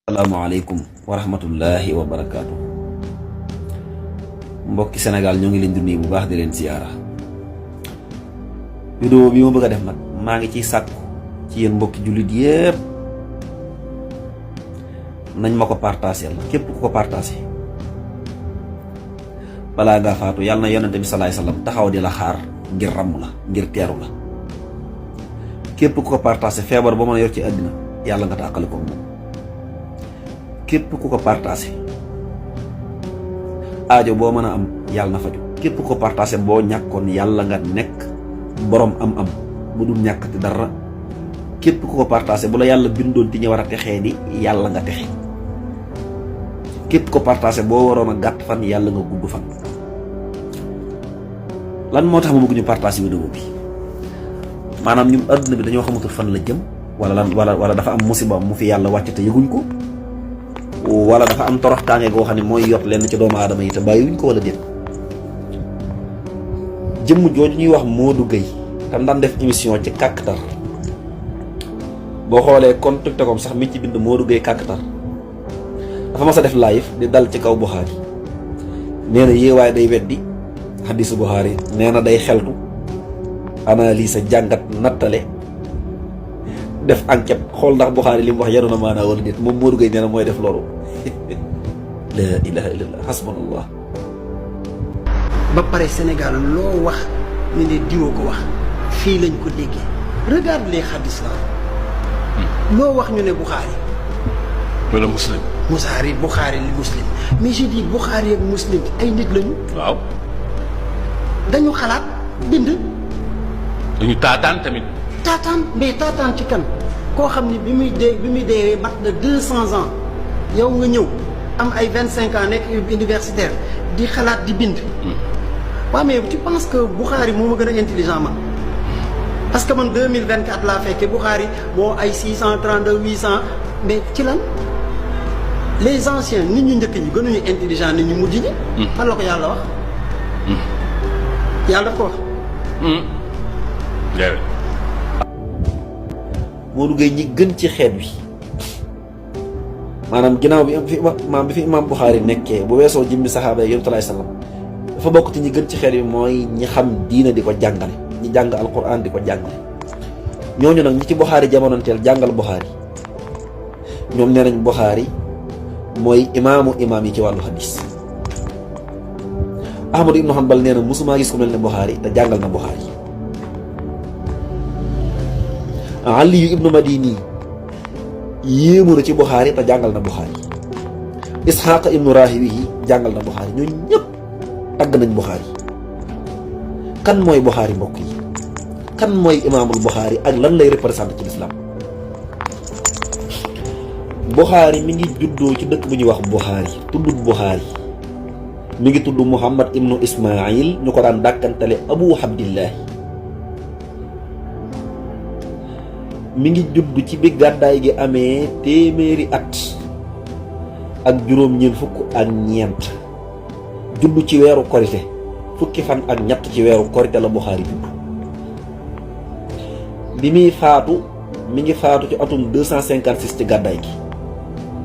Assalamualaikum warahmatullahi wabarakatuh. Mbokki Sénégal ñoo ngi leen di nuyu bu baax di leen ziyaara. Vidéo bi ma bëgg def nag maa ngi ciy sàkku ci yéen mbokki jullit yépp nañ ma ko partagé la képp ku ko partagé balaa ngaa faatu yàlla na yonente bi salaay salaam taxaw di la xaar ngir ràmm la ngir teeru la. Képp ku ko partagé feebar ba mën a yor ci àddina yàlla nga tàqale ko moom. képp ku ko partagé aajo boo mën a am yàlla na faju. képp ku ko partagé boo ñàkkoon yàlla nga nekk borom am-am bu dul ñàkkati dara. képp ku ko partagé bu la yàlla bindoon ti ñu war a texee di yàlla nga texe. képp ko partagé boo waroon a gàtt fan yàlla nga gudd fan. lan moo tax ma bëgg ñu partagé vidéo bi maanaam ñun àdduna bi dañoo xamatul fan la jëm wala dafa am musiba mu fi yàlla wàcc te yëguñ ko. wala dafa am toroxtaange goo xam ne mooy yot lenn ci doomu aadama yi te bàyyiwuñ ko wala déet. jëmm jooju ñuy wax Modou Gueye te daan def émission ci Kàkkatar boo xoolee kon TikTok sax mi ci bind Modou Gueye Kàkkatar dafa mas a def live di dal ci kaw Buxaari nee na yéewaay day weddi hadisu Buxaari nee na day xeltu analyse jàngat nattale def enquête xool ndax Buxaari li mu wax yanu na maanaa wala déet moom Modou Gueye nee na mooy def loolu. la ilaha illallah hasbunallah. ba pare Sénégal loo wax ñu ne diwoo ko wax fii lañ ko déggee regarde les hadis là loo wax ñu ne Buxaari wala muslim. Buxaari li muslim mais je dis Buxaari ak muslim ay nit lañu. waaw. dañu xalaat bind. dañu taataan tamit. mais taataan ci kan koo xam ni bi muy dee mat na 200 ans yow nga ñëw am ay 25 ans nekk universitaire di xalaat di bind. waaw mais tu penses que Buxaari moo ma gën a intelligent man parce que man 2024 laa fekkee Buxaari moo ay 632 800 mais ci lan les anciens nit ñu njëkk ñi gënuñu intelligent nit ñu mujj ñi. fan la ko yàlla wax. yàlla daf ko wax. Modou Gueye ñi gën ci xeet wi maanaam ginnaaw bi fi imaam Buxaari nekkee bu weesoo jëmmi saxaaba yi yonent sallallahu alayhi wasallam dafa bokk ci ñi gën ci xeet wi mooy ñi xam diina di ko jàngale ñi jàng alquran di ko jàngale. ñooñu nag ñi ci Buxaari jamonoonteel jàngal Buxaari ñoom nee nañ Buxaari mooy imaam yi ci wàllu hadis. Ahmadu ibnu Hanbal nee na mosumaa gis ku mel ne Buxaari te jàngal na Buxaari. Ali ibnu Madini yéemu na ci Buxaari te jàngal na Buxaari. Isxaaq ibnu Rahiwi jàngal na Buxaari ñooñu ñëpp tagg nañ Buxaari. kan mooy Buxaari mbokk yi kan mooy imaamul Buxaari ak lan lay représenté ci lislaam. Buxaari mi ngi juddoo ci dëkk bu ñuy wax Buxaari tuddut Buxaari mi ngi tudd Muhammad ibnu Ismail ñu ko daan dàkkantale Abu Abdillahi. mi ngi judd ci bi gàddaay gi amee téeméeri at ak juróom-ñeent fukk ak ñeent judd ci weeru korite fukki fan ak ñett ci weeru korite la Buxaari judd. bi muy faatu mi ngi faatu ci atum 256 ci gàddaay gi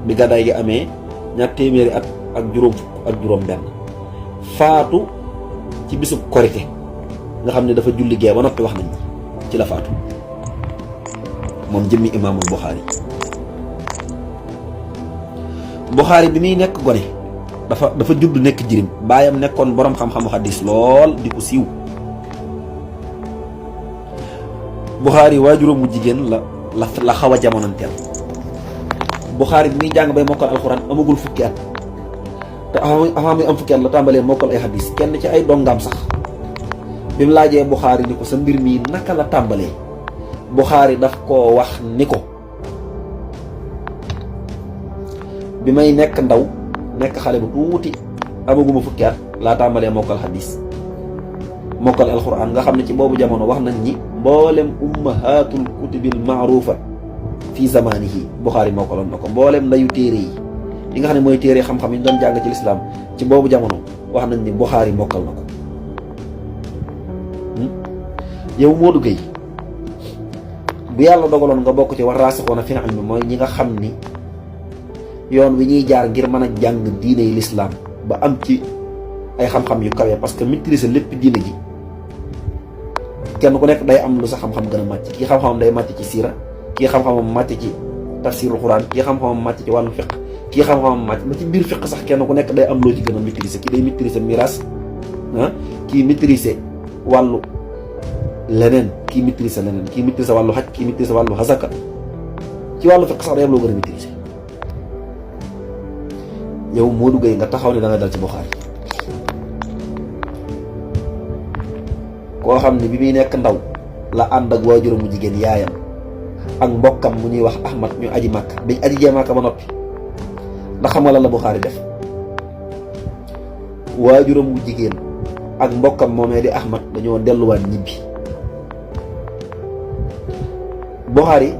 bi gàddaay gi amee ñaar téeméeri at ak juróom fukk ak juróom benn faatu ci bisub korite nga xam ne dafa julli gee ba noppi wax nañ ci la faatu moom jëmmi imaamul Buxaari bi muy nekk gone dafa judd nekk jirim baayam nekkoon borom xam-xamu xaddis lool di ko siiw. Buxaari waajuram bu jigéen la xaw a jamonanteel. Buxaari bi muy jàng bay mokkal alxuraan amagul fukki at te avant muy am fukki at la tàmbalee mokkal ay xaddis kenn ci ay dongaam sax bi mu laajee Buxaari ni ko sa mbir mii naka la tàmbalee. Buxaari daf koo wax ni ko bi may nekk ndaw nekk xale bu tuuti amaguma fukki at laa tàmbalee mokkal xadis mokkal alxuraan nga xam ne ci boobu jamono wax nañ ni mboolem ummahatul kutubil maarufa fi zamanihi Buxaari mokkaloon na ko mboolem ndayu téere yi nga xam ne mooy téere xam-xam yi ñu doon jàng ci lislaam ci boobu jamono wax nañ ni Buxaari mokkal na ko. yow Modou Gueye bu yàlla dogaloon nga bokk ci war raasixoona fi ilmi mooy ñi nga xam ni yoon wi ñuy jaar ngir mën a jàng diine yi lislaam ba am ci ay xam-xam yu kawe, parce que maîtriser lépp diine ji kenn ku nekk day am lu sa xam-xam gën a màcc. kii xam-xamam day màcc ci siira, kii xam-xamam màcc ci tafsirul quran, kii xam-xamam màcc ci wàllu fiq, kii xam-xamam màcc ba ci biir fiq sax kenn ku nekk day am loo ci gën a maîtriser. kii day maîtriser miraas kii maîtriser wàllu leneen, kii maîtriser leneen, kii maîtriser wàllu xaj, kii maîtriser wàllu xasaka. ci wàllu fiq sax day am loo gën a maîtriser. yow Modou Gueye nga taxaw ne da nga dal ci Buxaari, koo xam ne bi muy nekk ndaw la ànd ak waajuram mu jigéen yaayam ak mbokkam mu ñuy wax Ahmad ñu aji màkk. biñ aji jee màkk ba noppi ndax xam nga lan la Buxaari def? waajuram mu jigéen ak mbokkam moomee di Ahmad dañoo delluwaat ñibbi. Buxaari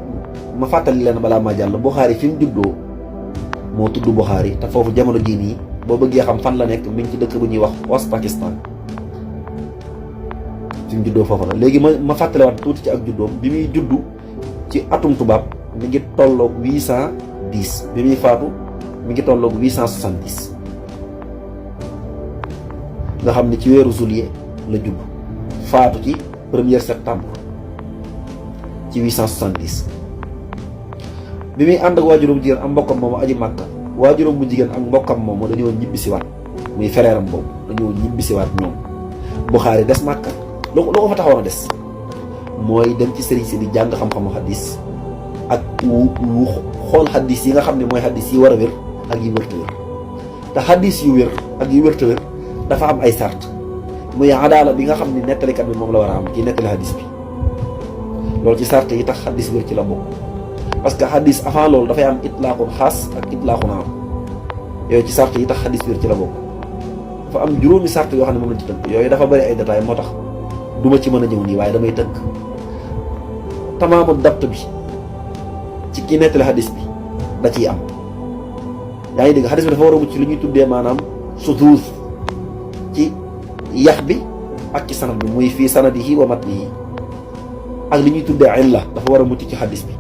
ma fàttali leen balaa ma jàll, Buxaari fi mu juddoo moo tudd Buxaari, te foofu jamono jii nii boo bëggee xam fan la nekk mi ngi ci dëkk bu ñuy wax Ouest Pakistan. fi mu juddoo foofu la. léegi ma fàttaliwaat tuuti ci ak juddoom. bi muy juddu ci atum tubaab mi ngi tolloog 810, bi muy faatu mi ngi tolloog 870, nga xam ne ci weeru juillet la judd, faatu ci 1er septembre ci 870. bi muy ànd ak waajuram bu jigéen ak mbokkam moomu aji màkka, waajuram bu jigéen ak mbokkam moomu dañoo ñibbisiwaat, muy fereeram boobu dañoo ñibbisiwaat ñoom. Buxaari des màkka. lu ko fa taxawoon a des mooy dem ci sëriñ si di jàng xam-xamu xaddis ak wu xool xaddis yi nga xam ne mooy xaddis yi war a wér ak yi wér te wér. te xaddis yu wér ak yi wér te wér dafa am ay sart, muy adaala bi nga xam ne nettalikat bi moom la war a am ci nettali xaddis bi. loolu ci sart yi tax xaddis wér ci la bokk, parce que xaddis avant loolu dafay am itlaaxun xaas ak itlaaxun am. yooyu ci sart yi tax xaddis wér ci la bokk. dafa am juróomi sart yoo xam ne moom lañ ci tënk, yooyu dafa bëri ay détails moo tax duma ci mën a ñëw nii, waaye damay tënk. tamaamu dabt bi ci ki nettali xadis bi da ciy am. yaa ngi dégg, xadis bi dafa war a mucc li ñuy tuddee maanaam suduus ci yax bi ak ci sanad bi, muy fii sanadihi wa matnihi, ak li ñuy tuddee illa dafa war a mucc ci xadis bi.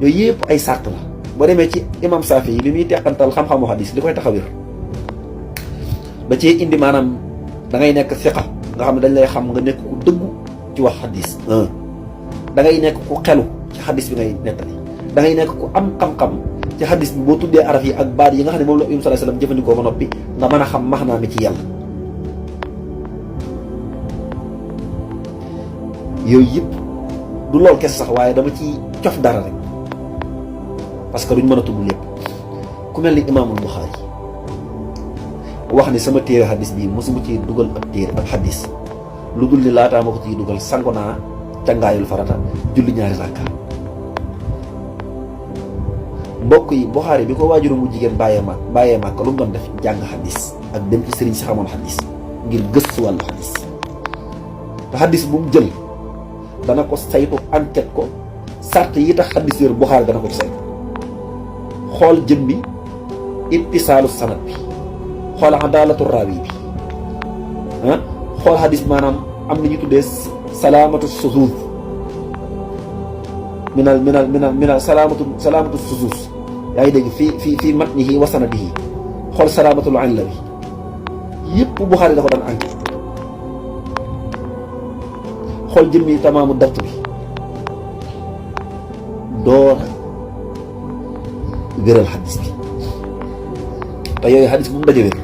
yooyu yëpp ay sart la. boo demee ci imam Saafi yi bi muy teqantal xam-xamu xadis li koy tax a wér da cee indi maanaam da ngay nekk siqa, nga xam ne dañ lay xam nga nekk ku dëggu ci wax xadis. da ngay nekk ku xelu ci xadis bi ngay nettali. da ngay nekk ku am xam-xam ci xadis bi boo tuddee araf yi ak baat yi nga xam ne moom la Yonent sallallahu alayhi wasallam jëfandikoo ba noppi nga mën a xam maxnaa mi ci yàlla. yooyu yëpp du lool kese sax, waaye dama ci cof dara rek parce que duñ mën a tudd lépp. ku mel ni imaamul Buxaari wax ni sama téere xadis bii mosuma ci dugal ab téere ab xadis lu dul ni laataa ma ko ciy dugal sango naa cangaayul farata julli ñaari rakka. mbokk yi Buxaari bi ko waajuram bu jigéen bàyyee màkk lu mu doon def jàng xadis ak dem ci sëriñ si xamoon xadis ngir gëstu wàllu xadis. te xadis bu mu jël dana ko saytu enquête ko, sart yi tax xadis wér Buxaari dana ko ci saytu, xool jëmmi ittisaalu sanad bi, xool adaalatu raawi bi, xool xadis maanaam am na ñu tuddee salaamatu suzuuz minal salaamatu suzuuz. yaa ngi dégg fii matnihi wa sanadihi, xool salaamatul illa bi. yëpp Buxaari da ko daan enquête, xool jëmmi tamaamu dabt bi, door wéral xadis bi. te yooyu xadis bu mu daje wér.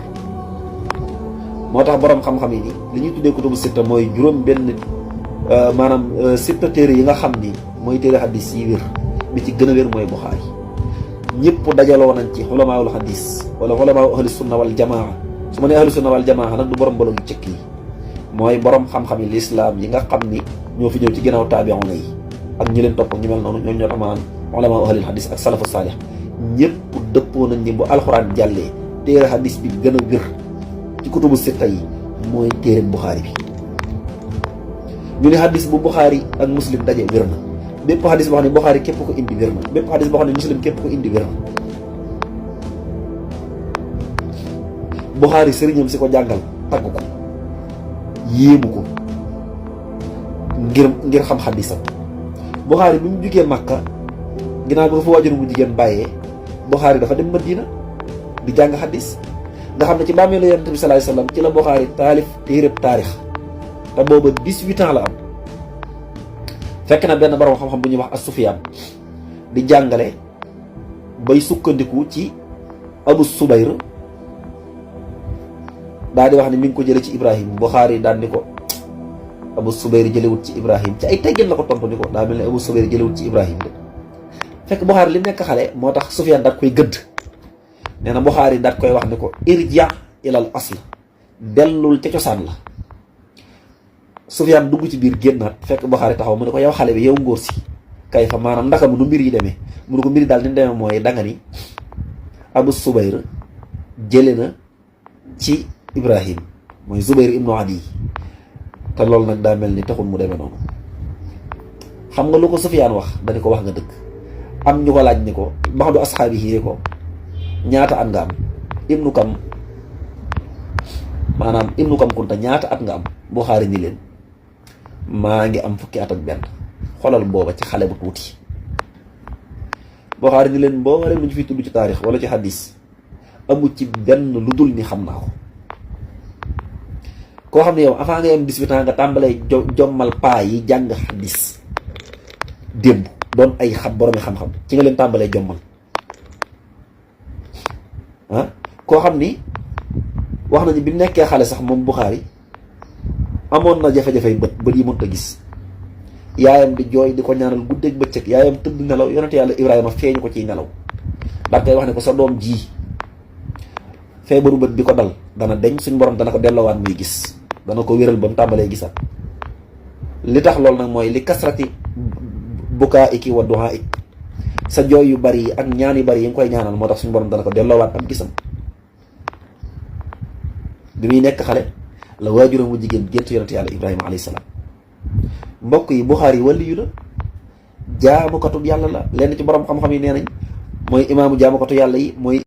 moo tax borom xam-xam yi ni li ñuy tuddee kutubu sitta mooy juróom benn maanaam sitta téere yi nga xam ni mooy téere xadis yi wér, bi ci gën a wér mooy Buxaari. ñëpp dajaloo nañ ci xulamaawul xadis wala xulamaawu ahli sunna wal jamaa. su ma nee ahli sunna wal jamaa nag du borom bolog yu cëkk yi, mooy borom xam-xam yi lislaam yi nga xam ni ñoo fi ñëw ci ginnaaw taabi'una yi ak ñi leen topp ñu mel noonu, ñoo tax maanaam ulamaa ahlil xadis ak salafu saalih ñëpp dëppoo nañ ni bu alxuraan jàllee téere xadis bi gën a wér ci kutubu sitta yi mooy téere Buxaari bi. ñu ne xadis bu Buxaari ak muslim daje wér na. bépp xadis boo xam ne Buxaari képp ko indi wér na, bépp xadis boo xam ne muslim képp ko indi wér na. Buxaari sëriñam si ko jàngal tagg ko, yéemu ko ngir xam xadisam. Buxaari bi mu jugee Màkka ginnaaw bi ko fa waajur bu jigéen bàyyee Buxaari dafa dem Madina di jàng xadis nga xam ne ci bàmmeelu Yonent bi sallallahu alayhi wasallam ci la Buxaari taalif téereb taarix te booba 18 ans la am. fekk na benn borom xam-xam bu ñuy wax as-Sufyaan di jàngale bay sukkandiku ci Abu Subayr daal di wax ne mi ngi ko jële ci Ibrahim Buxaari daan ni ko Abu Subayr jëlewut ci Ibrahim ci ay teggin la ko tontu ni ko daa mel ne Abu Subayr jëlewut ci Ibrahim de fekk Buxaari li nekk xale moo tax Sufyaan daat koy gëdd nee na Buxaari daat koy wax ni ko irja ilal asl dellul ca cosaan la. Sufyaan dugg ci biir génnaat fekk Buxaari taxaw mu ne ko yow xale bi yow ngóor si kay fa maanaam ndaka mu nu mbir yi demee mu ne ko mbir yi daal ni mu demee mooy danga ni Abu Subayr jële na ci Ibrahim mooy Zubayr ibnu Adi te loolu nag daa mel ni taxul mu demee noonu. xam nga lu ko Sufyaan wax dañu ko wax nga dëgg am ñu ko laaj ni ko baxdu asxaabi yi ko ñaata at nga am ibnu kam maanaam ibnu kam kunta ñaata at nga am Buxaari ni leen maa ngi am fukki at ak benn xolal booba ci xale bu tuuti. Buxaari ni leen mboolem lu ñu fi tudd ci taarix wala ci xadis amu ci benn lu dul ni xam naa ko. koo xam ne yow avant nga am 18 ans nga tàmbalee jommal paa yi jàng xadis démb doon ay boromi xam-xam ci nga leen tàmbalee jommal ah koo xam ni wax nañu bi nekkee xale sax moom Buxaari amoon na jafe-jafe bët yi mënut a gis yaayam di jooy di ko ñaanal guddeeg bëccëg yaayam tëdd nelaw yonent yàlla Ibrahima feeñu ko ciy nelaw ndax koy wax ne ko sa doom ji feebaru bët bi ko dal dana deñ suñ borom dana ko delloowaat muy gis dana ko wéral ba mu tàmbalee gisaat li tax loolu nag mooy li kasrati bukaa iki wa duhaa ik sa jooy yu bari yi ak ñaan yu bari yi nga koy ñaanal moo tax suñ borom dana ko delloowaat am gisam. bi muy nekk xale la waajuram mu jigéen gént yonent yàlla Ibrahima alayhi salaam. mbokk yi Buxaari waliyu la jaamukatub yàlla la lenn ci borom xam-xam yi nee nañ mooy imaamu jaamukatu yàlla yi mooy